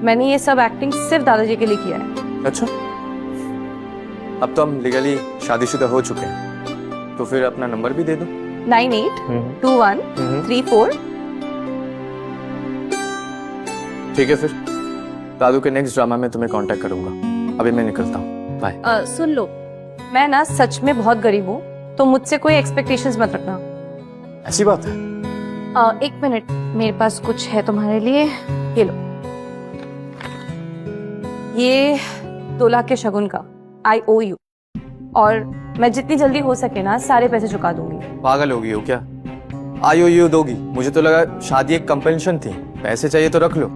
मैंने ये सब एक्टिंग सिर्फ दादाजी के लिए किया है। अच्छा, अब तो हम लीगली शादीशुदा हो चुके हैं, तो फिर अपना नंबर भी दे दो। 982134। ठीक है, फिर दादू के नेक्स्ट ड्रामा में तुम्हें कांटेक्ट करूंगा। अभी मैं निकलता हूँ, बाय। सुन लो, मैं ना सच में बहुत गरीब हूँ, तो मुझसे कोई एक्सपेक्टेशंस मत रखना। ऐसी बात है? 1 मिनट, मेरे पास कुछ है तुम्हारे लिए, ये लो। ये 2 लाख के शगुन का, आई ओ यू। और मैं जितनी जल्दी हो सके ना सारे पैसे चुका दूंगी। पागल होगी हो क्या? IOU दोगी? मुझे तो लगा शादी एक कंपल्शन थी, पैसे चाहिए तो रख लो।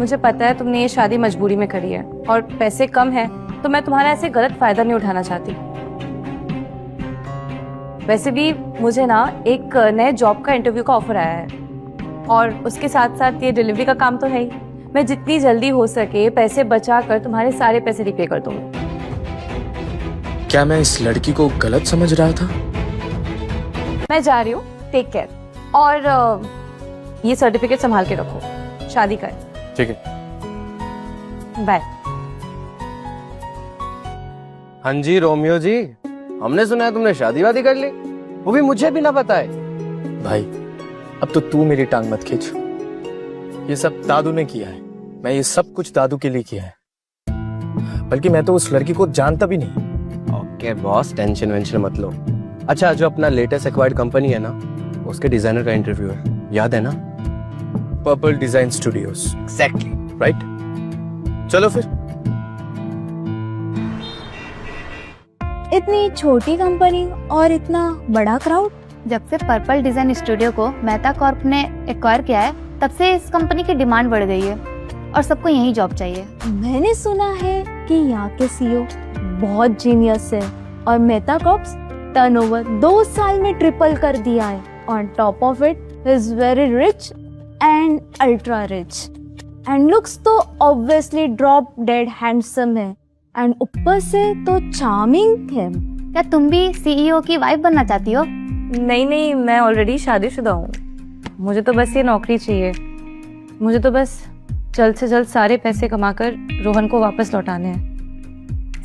मुझे पता है तुमने ये शादी मजबूरी में करी है और पैसे कम है, तो मैं तुम्हारा ऐसे गलत फायदा नहीं उठाना चाहती। वैसे भी मुझे ना एक नए जॉब का इंटरव्यू का ऑफर आया है और उसके साथ साथ ये डिलीवरी का काम तो है ही। मैं जितनी जल्दी हो सके पैसे बचा कर तुम्हारे सारे पैसे रिपे कर दूंगी। क्या मैं इस लड़की को गलत समझ रहा था? मैं जा रही हूँ, टेक केयर। और ये सर्टिफिकेट संभाल के रखो, शादी का है। ठीक है, बाय। हाँ जी रोमियो जी, हमने सुना है तुमने शादी वादी कर ली, वो भी मुझे भी ना पता है। भाई अब तो तू मेरी टांग मत खींच। ये सब दादू ने किया है, मैं ये सब कुछ दादू के लिए किया है। बल्कि मैं तो उस लड़की को जानता भी नहीं। ओके बॉस, टेंशन वेंशन मत लो। अच्छा, जो अपना लेटेस्ट एक्वायर्ड कंपनी है ना, उसके डिजाइनर का इंटरव्यू है, याद है ना? Purple design studios. Exactly. Right, चलो फिर। इतनी छोटी कंपनी और इतना बड़ा क्राउड। जब से पर्पल डिजाइन स्टूडियो को मेहता कॉर्प ने एक्वायर किया है, तब से इस कंपनी की डिमांड बढ़ गई है और सबको यही जॉब चाहिए। मैंने सुना है कि यहाँ के CEO बहुत जीनियस है और मेहता कॉर्प्स टर्नओवर 2 साल में ट्रिपल कर दिया है। On top of it is very rich and ultra rich and looks तो ऑब्वियसली ड्रॉप डेड हैंडसम है एंड ऊपर से तो चार्मिंग है। क्या तुम भी CEO की वाइफ बनना चाहती हो? नहीं, मैं ऑलरेडी शादीशुदा हूँ। मुझे तो बस ये नौकरी चाहिए। मुझे तो बस जल्द से जल्द सारे पैसे कमाकर रोहन को वापस लौटाने हैं।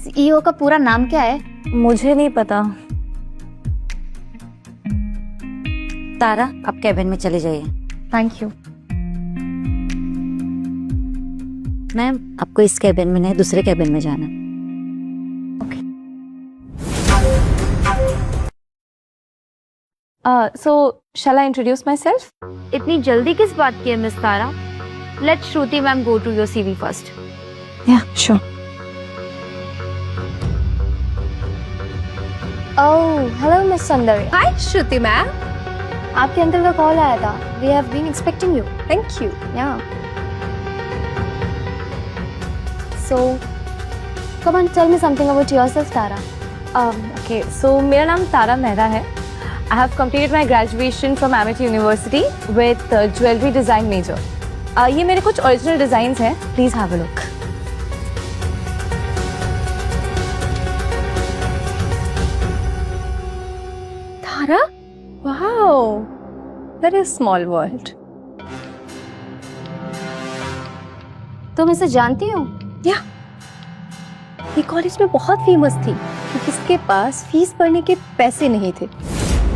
CEO का पूरा नाम क्या है? मुझे नहीं पता। तारा, आप कैबिन में चले जाइए। थैंक यू मैम, आपको इस कैबिन में नहीं, दूसरे कैबिन में जाना। So shall I introduce myself? इतनी जल्दी किस बात की है miss Tara? Let Shruti ma'am go to your CV first. Yeah, sure. Oh, hello Miss Sundari. Hi Shruti ma'am. आपके अंकल का कॉल आया था। We have been expecting you. Thank you. Yeah. So, come on, tell me something about yourself, Tara. Okay, so मेरा नाम तारा मेहरा है। I have completed my graduation from Amity University with jewelry design major. ये मेरे कुछ original designs हैं। Please have a look. Tara? Wow. Very small world. तुम इसे जानती हो? Yeah. ये कॉलेज में बहुत फेमस थी क्योंकि इसके पास फीस भरने के पैसे नहीं थे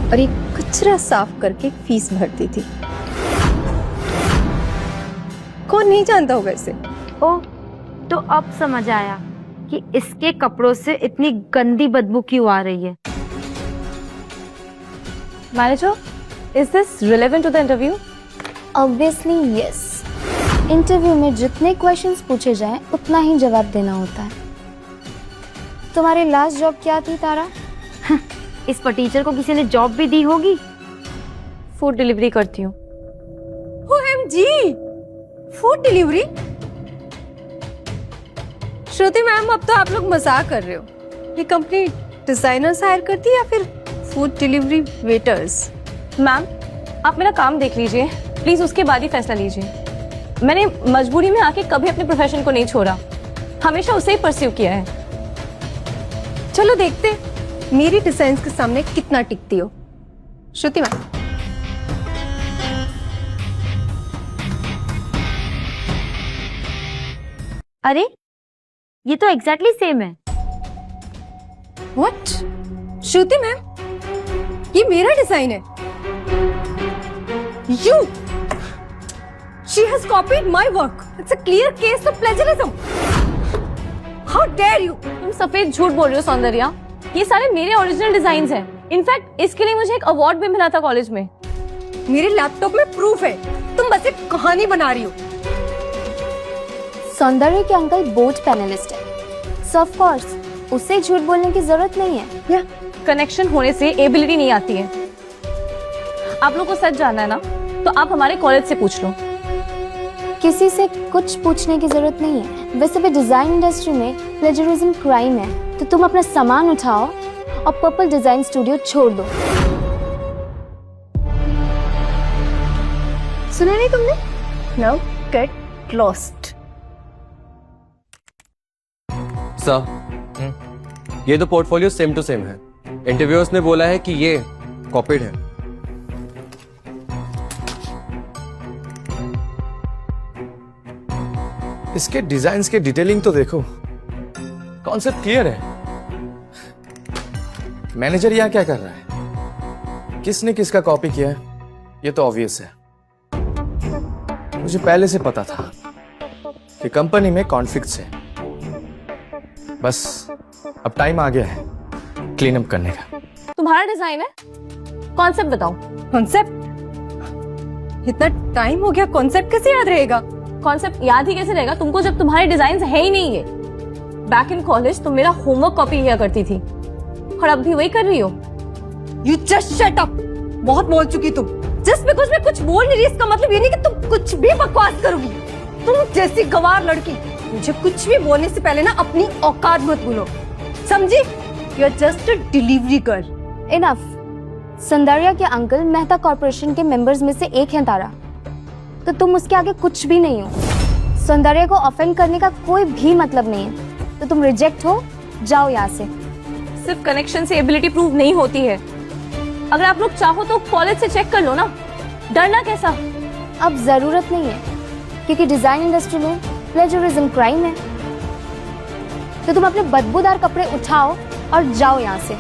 और ये कचरा साफ करके फीस भरती थी। कौन नहीं जानता होगा इसे? ओह, तो अब समझ आया कि इसके कपड़ों से इतनी गंदी बदबू क्यों आ रही है। Manager, is this relevant to the interview? Obviously yes. Interview में जितने क्वेश्चंस पूछे जाएं उतना ही जवाब देना होता है। तुम्हारी लास्ट जॉब क्या थी तारा? इस पर टीचर को किसी ने जॉब भी दी होगी। फूड डिलीवरी करती हूँ। OMG! Food delivery? Shruti ma'am, अब तो आप लोग मजाक कर रहे हो। ये कंपनी डिजाइनर्स हायर करती है या फिर फूड डिलीवरी वेटर्स? मैम, आप मेरा काम देख लीजिए प्लीज, उसके बाद ही फैसला लीजिए। मैंने मजबूरी में आके कभी अपने प्रोफेशन को नहीं छोड़ा, हमेशा उसे ही परस्यू किया है। चलो देखते मेरी डिजाइन के सामने कितना टिकती हो। श्रुति मैम, अरे ये तो एग्जैक्टली सेम है। व्हाट? श्रुति मैम, ये मेरा डिजाइन है। You, she has copied my work. It's a clear case of plagiarism. How dare you! तुम सफेद झूठ बोल रही हो सौंदर्या। ये सारे मेरे ओरिजिनल डिजाइन हैं। इनफैक्ट इसके लिए मुझे एक अवार्ड भी मिला था कॉलेज में। मेरे लैपटॉप में प्रूफ है। तुम बस एक कहानी बना रही हो। सौंदर्य के अंकल बोर्ड पैनलिस्ट है, सो ऑफ कोर्स उससे झूठ बोलने की जरूरत नहीं है। या कनेक्शन होने से एबिलिटी नहीं आती है। आप लोग को सच जानना है ना, तो आप हमारे कॉलेज से पूछ लो। किसी से कुछ पूछने की जरूरत नहीं है। वैसे भी डिजाइन इंडस्ट्री में प्लेजरिज्म क्राइम है, तो तुम अपना सामान उठाओ और पर्पल डिजाइन स्टूडियो छोड़ दो। सुना नहीं तुमने? Now get lost. सर, ये तो पोर्टफोलियो सेम टू सेम है। इंटरव्यूअर्स ने बोला है कि ये कॉपीड है। इसके डिजाइन्स के डिटेलिंग तो देखो, कॉन्सेप्ट क्लियर है। मैनेजर यहाँ क्या कर रहा है? किसने किसका कॉपी किया है ये तो ऑब्वियस है। मुझे पहले से पता था कि कंपनी में कॉन्फ्लिक्ट्स है। बस अब टाइम आ गया है क्लीन अप करने का। तुम्हारा डिजाइन है, कॉन्सेप्ट बताओ। कॉन्सेप्ट? इतना टाइम हो गया, कॉन्सेप्ट कैसे याद रहेगा? कॉन्सेप्ट याद ही कैसे रहेगा तुमको जब तुम्हारे डिजाइन है ही नहीं है। बैक इन कॉलेज तुम मेरा होमवर्क कॉपी किया करती थी और अब भी वही कर रही हो। You just shut up. बहुत बोल चुकी तुम। जस्ट बिकॉज मैं कुछ बोल नहीं रही इसका मतलब ये नहीं कि तुम कुछ भी बकवास करोगी। तुम जैसी गवार लड़की मुझे कुछ भी बोलने से पहले ना अपनी औकात मत भूलो, समझी? You are just a delivery girl. Enough. Saundarya के अंकल मेहता कॉर्पोरेशन के मेंबर्स में से एक हैं तारा, तो तुम उसके आगे कुछ भी नहीं हो। सौंदर्या को ऑफेंड करने का कोई भी मतलब नहीं है, तो तुम रिजेक्ट हो, जाओ यहाँ से। सिर्फ कनेक्शन से एबिलिटी प्रूव नहीं होती है। अगर आप लोग चाहो तो कॉलेज से चेक कर लो ना, डरना कैसा? अब जरूरत नहीं है, क्योंकि डिजाइन इंडस्ट्री में प्लेजरिज्म क्राइम है। तो तुम अपने बदबूदार कपड़े उठाओ और जाओ यहाँ से।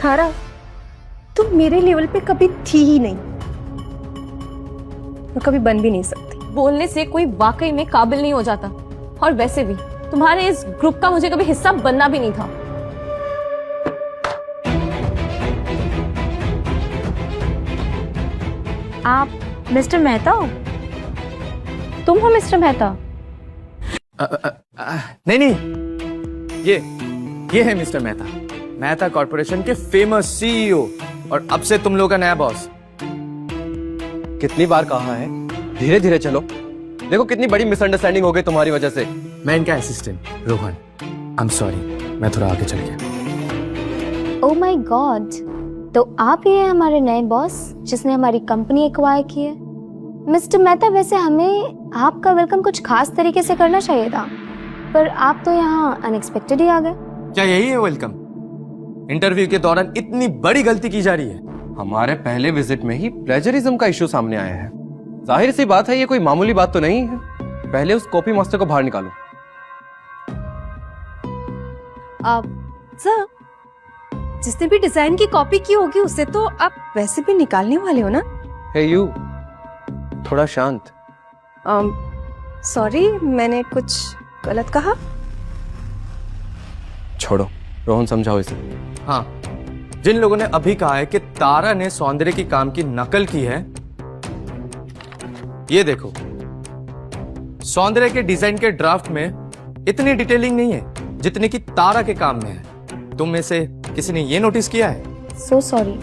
थारा, तुम मेरे लेवल पे कभी थी ही नहीं, मैं कभी बन भी नहीं सकती। बोलने से कोई वाकई में काबिल नहीं हो जाता। और वैसे भी तुम्हारे इस ग्रुप का मुझे कभी हिस्सा बनना भी नहीं था। आप मिस्टर मेहता हो? तुम हो मिस्टर मेहता? नहीं, ये है मिस्टर मेहता, मेहता कॉर्पोरेशन के फेमस सीईओ और अब से तुम लोग का नया बॉस। कितनी बार कहा है धीरे धीरे चलो। देखो कितनी बड़ी मिसअंडरस्टैंडिंग हो गई तुम्हारी वजह से। मैं इनका assistant Rohan. I am sorry, मैं थोड़ा आगे चल गया। ओह माय गॉड, तो आप ही हैं हमारे नए बॉस जिसने हमारी कंपनी एक्वायर की है। मिस्टर मेहता, वैसे हमें आपका वेलकम कुछ खास तरीके से करना चाहिए था, पर आप तो यहाँ अनएक्सपेक्टेड ही आ गए। क्या यही है वेलकम? इंटरव्यू के दौरान इतनी बड़ी गलती की जा रही है। हमारे पहले विजिट में ही प्लेजरिज्म का इश्यू सामने आया है। जाहिर सी बात है ये कोई मामूली बात तो नहीं है। पहले उस कॉपी मास्टर को बाहर निकालो। सर, जिसने भी डिजाइन की कॉपी की होगी उसे तो आप वैसे भी निकालने वाले हो ना? हे यू, थोड़ा शांत। सॉरी, मैंने कुछ गलत कहा? छोड़ो, रोहन समझाओ इसे। हाँ, जिन लोगों ने अभी कहा है कि तारा ने सौंदर्य की काम की नकल की है, ये देखो, सौंदर्य के डिजाइन के ड्राफ्ट में इतनी डिटेलिंग नहीं है जितनी कि तारा के काम में है। तुम में से किसी ने ये नोटिस किया है? सो सॉरी,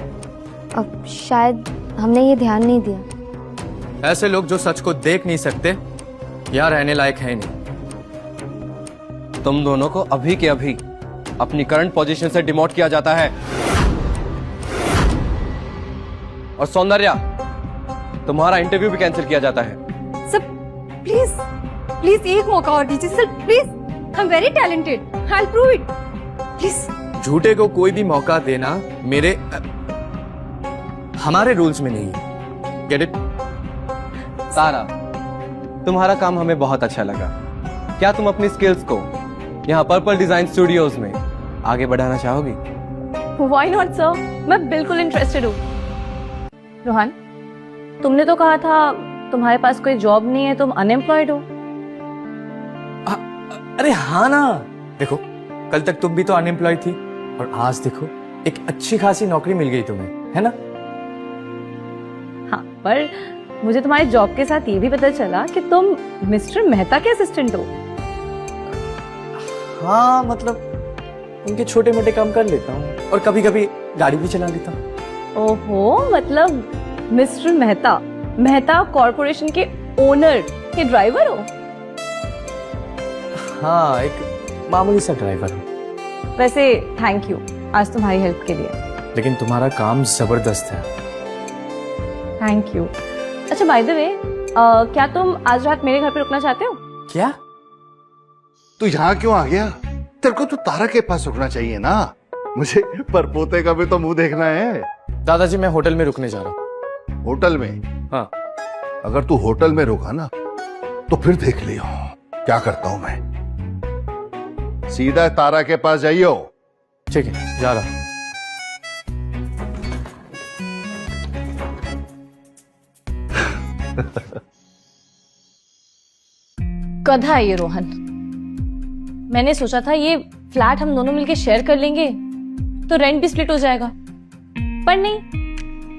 अब शायद हमने ये ध्यान नहीं दिया। ऐसे लोग जो सच को देख नहीं सकते यहाँ रहने लायक है नहीं। तुम दोनों को अभी के अभी अपनी करंट पोजीशन से डिमोट किया जाता है। और सौंदर्या, तुम्हारा इंटरव्यू भी कैंसिल किया जाता है। सर प्लीज प्लीज एक मौका और दीजिए sir, please. I am very talented, I will prove it, please. झूठे को कोई भी मौका देना हमारे रूल्स में नहीं है। Get it? तारा, तुम्हारा काम हमें बहुत अच्छा लगा। क्या तुम अपनी स्किल्स को यहाँ पर्पल डिजाइन स्टूडियोज में आगे बढ़ाना चाहोगी? Why not, sir? मैं बिल्कुल इंटरेस्टेड हूँ। रोहन, तुमने तो कहा था तुम्हारे पास कोई जॉब नहीं है, तुम अनएम्प्लॉयड हो। अरे हाँ ना, देखो कल तक तुम भी तो अनएम्प्लॉयड थी और आज देखो एक अच्छी खासी नौकरी मिल गई तुम्हें, है ना? हाँ, पर मुझे तुम्हारे जॉब के साथ ये भी पता चला कि तुम मिस्टर मेहता के असिस्टेंट हो। हाँ, मतलब उनके छोटे मोटे काम कर लेता हूँ और कभी कभी गाड़ी भी चला लेता हूँ। ओहो, मतलब मिस्टर मेहता, मेहता कॉर्पोरेशन के ओनर के ड्राइवर हो? हाँ, एक मामूली सा ड्राइवर हूँ। वैसे थैंक यू आज तुम्हारी हेल्प के लिए। लेकिन तुम्हारा काम जबरदस्त है। Thank you. अच्छा, बाय द वे, क्या तुम आज रात मेरे घर पे रुकना चाहते हो? क्या? तू यहाँ क्यों आ गया? तेरे को तो तारा के पास रुकना चाहिए ना। मुझे परपोते का भी तो मुंह देखना है। दादाजी, मैं होटल में रुकने जा रहा हूँ। होटल में? हाँ। अगर तू होटल में रुका ना तो फिर देख लियो क्या करता हूं मैं। सीधा तारा के पास जाइयो। ठीक है, जा रहा हूँ। गधा है ये रोहन। मैंने सोचा था ये फ्लैट हम दोनों मिलके शेयर कर लेंगे तो रेंट भी स्प्लिट हो जाएगा, पर नहीं,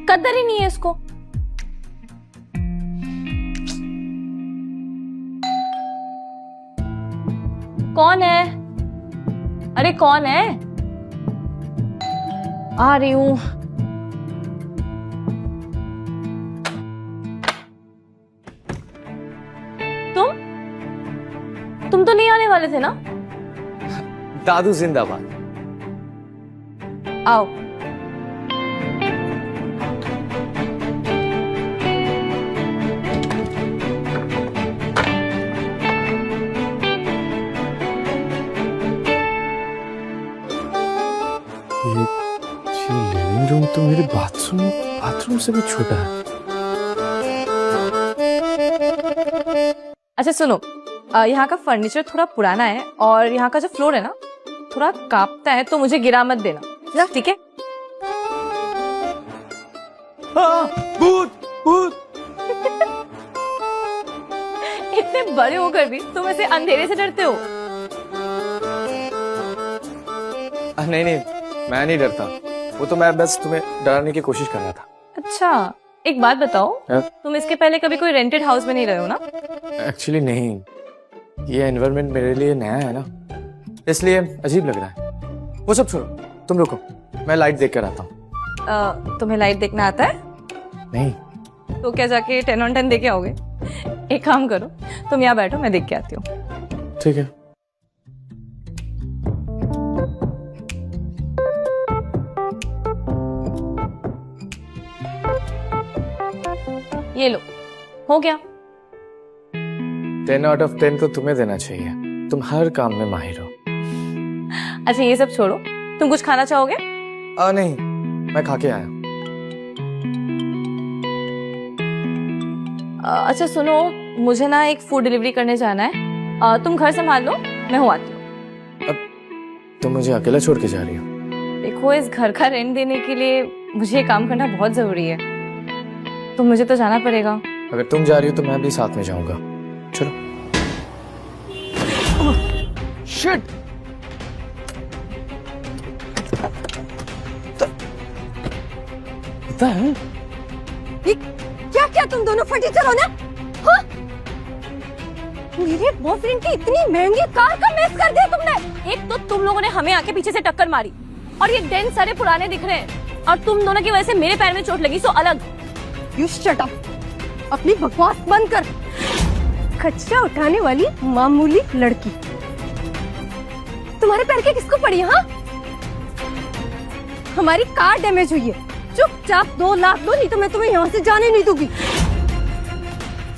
कदर ही नहीं है इसको। कौन है? अरे कौन है? आ रही हूं। तुम तो नहीं आने वाले थे ना? दादू जिंदाबाद। आओ। ये लिविंग रूम तो मेरे बाथरूम से भी छोटा है। अच्छा सुनो, यहाँ का फर्नीचर थोड़ा पुराना है और यहाँ का जो फ्लोर है ना थोड़ा कांपता है, तो मुझे गिरा मत देना, ठीक है? भूत भूत। इतने बड़े होकर भी तुम ऐसे अंधेरे से डरते हो? नहीं नहीं, मैं नहीं डरता। वो तो मैं बस तुम्हें डराने की कोशिश कर रहा था। अच्छा, एक बात बताओ, तुम इसके पहले कभी कोई रेंटेड हाउस में नहीं रहे हो ना? एक्चुअली नहीं, ये एनवायरनमेंट मेरे लिए नया है ना, इसलिए अजीब लग रहा है। वो सब छोड़ो, तुम रुको, मैं लाइट देख कर आता हूँ। तुम्हें लाइट देखना आता है? नहीं। तो क्या जाके 10 on 10 देके आओगे? एक काम करो, तुम यहाँ बैठो, मैं देख के आती हूँ। ठीक है। ये लो, हो गया। 10 out of 10 तो तुम्हें देना चाहिए, तुम हर काम में माहिर हो। अच्छा ये सब छोड़ो, तुम कुछ खाना चाहोगे? नहीं, मैं खा के आया। अच्छा सुनो, मुझे ना एक फूड डिलीवरी करने जाना है, तुम घर संभाल लो, मैं हो आती हूँ। अब तुम मुझे अकेला छोड़ के जा रही हो? देखो, इस घर का रेंट देने के लिए मुझे ये काम करना बहुत जरूरी है, तो मुझे तो जाना पड़ेगा। अगर तुम जा रही हो तो मैं भी साथ में जाऊंगा। चलो। शिट! पता है ये क्या क्या तुम दोनों फटीचर हो ना? हाँ? मेरे बॉयफ्रेंड की इतनी महंगी कार का मिस कर दिया तुमने। एक तो तुम लोगों ने हमें आके पीछे से टक्कर मारी और ये डेंट सारे पुराने दिख रहे हैं, और तुम दोनों की वजह से मेरे पैर में चोट लगी, सो अलग। यू शट अप, अपनी बकवास बंद कर। खच्चा उठाने वाली मामूली लड़की, तुम्हारे पैर के किसको पड़ी? हाँ, हमारी कार डैमेज हुई है, चुपचाप 2 लाख दो, नहीं तो मैं तुम्हें यहाँ से जाने नहीं दूंगी।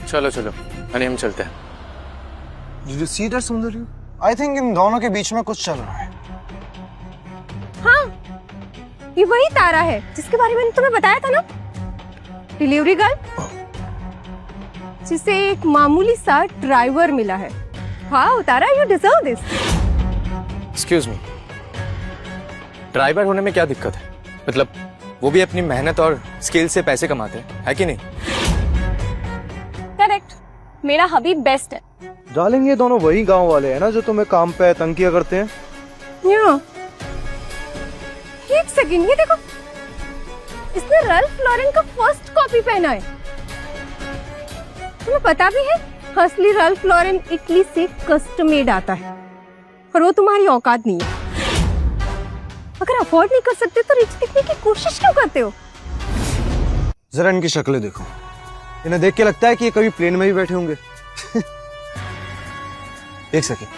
चलो चलो, अरे हम चलते हैं। Did you see that, Sundari? I think इन दोनों के बीच में कुछ चल रहा है। हाँ, ये वही तारा है जिसके बारे में मैंने तुम्हें बताया था ना, डिलीवरी गर्ल। जिसे एक मामूली सा ड्राइवर मिला है। हाँ Tara, you deserve this. Excuse me, driver होने में क्या दिक्कत है? मतलब वो भी अपनी मेहनत और स्किल से पैसे कमाते हैं, है कि नहीं? करेक्ट, मेरा हबीब बेस्ट है। डार्लिंग, ये दोनों वही गांव वाले हैं ना जो तुम्हें काम पे तंग किया करते हैं? एक सेकंड, ये देखो, इसने रल्फ लॉरेन का फर्स्ट कॉपी पहना है। तुम्हें पता भी है असली रल्फ लॉरेन इटली से कस्टम मेड आता है, और वो तुम्हारी औकात नहीं है। अगर अफोर्ड नहीं कर सकते तो रिच दिखने की कोशिश क्यों करते हो? जरा इनकी शक्लें देखो, इन्हें देख के लगता है कि ये कभी प्लेन में भी बैठे होंगे। एक सेकंड,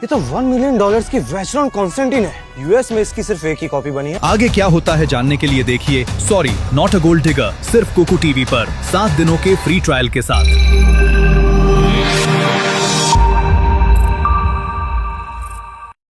ये तो $1 मिलियन की वैचरन कॉन्स्टेंटिन है। यूएस में इसकी सिर्फ एक ही कॉपी बनी है। आगे क्या होता है जानने के लिए देखिए sorry not a gold digger, सिर्फ कुकू टीवी पर 7 दिनों के फ्री ट्रायल के साथ।